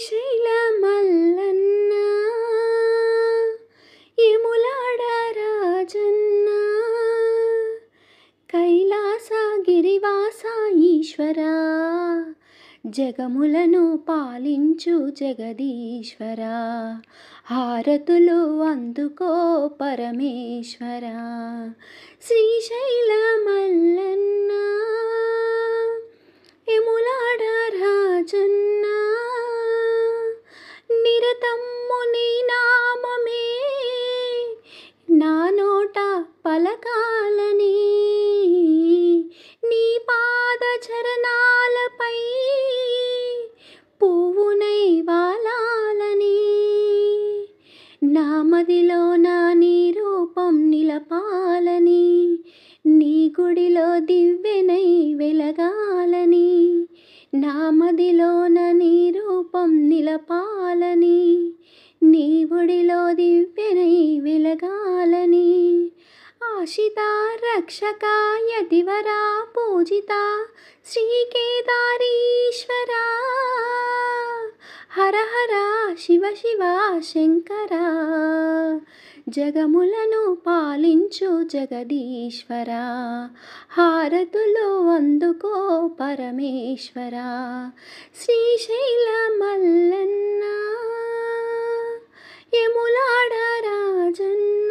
శ్రీశైల మల్లన్న యములాడ రాజన్న కైలాస గిరివాస ఈశ్వరా జగములను పాలించు జగదీశ్వరా హారతులు అందుకో పరమేశ్వరా శ్రీశైల మల్లన్న యములాడ రాజన్న నిరతమ్ము నీ నామమే నా నోట పలకాలని నీ పాద చరణాలపై పువ్వునై వాలాలని నా మదిలో నా నీ రూపం నిలపాలని నీ గుడిలో దివ్వెనై వెలగాలని నా మదిలోన నీ రూపం నిలపాలని నీ గుడిలో దివ్వెనై వెలగాలని ఆశిత రక్షక యతివరా పూజిత శ్రీకేదారీశ్వరా హర హర శివ శివ శంకరా జగములను పాలించు జగదీశ్వరా హారతులు అందుకో పరమేశ్వరా శ్రీశైల మల్లన్న యములాడ రాజన్న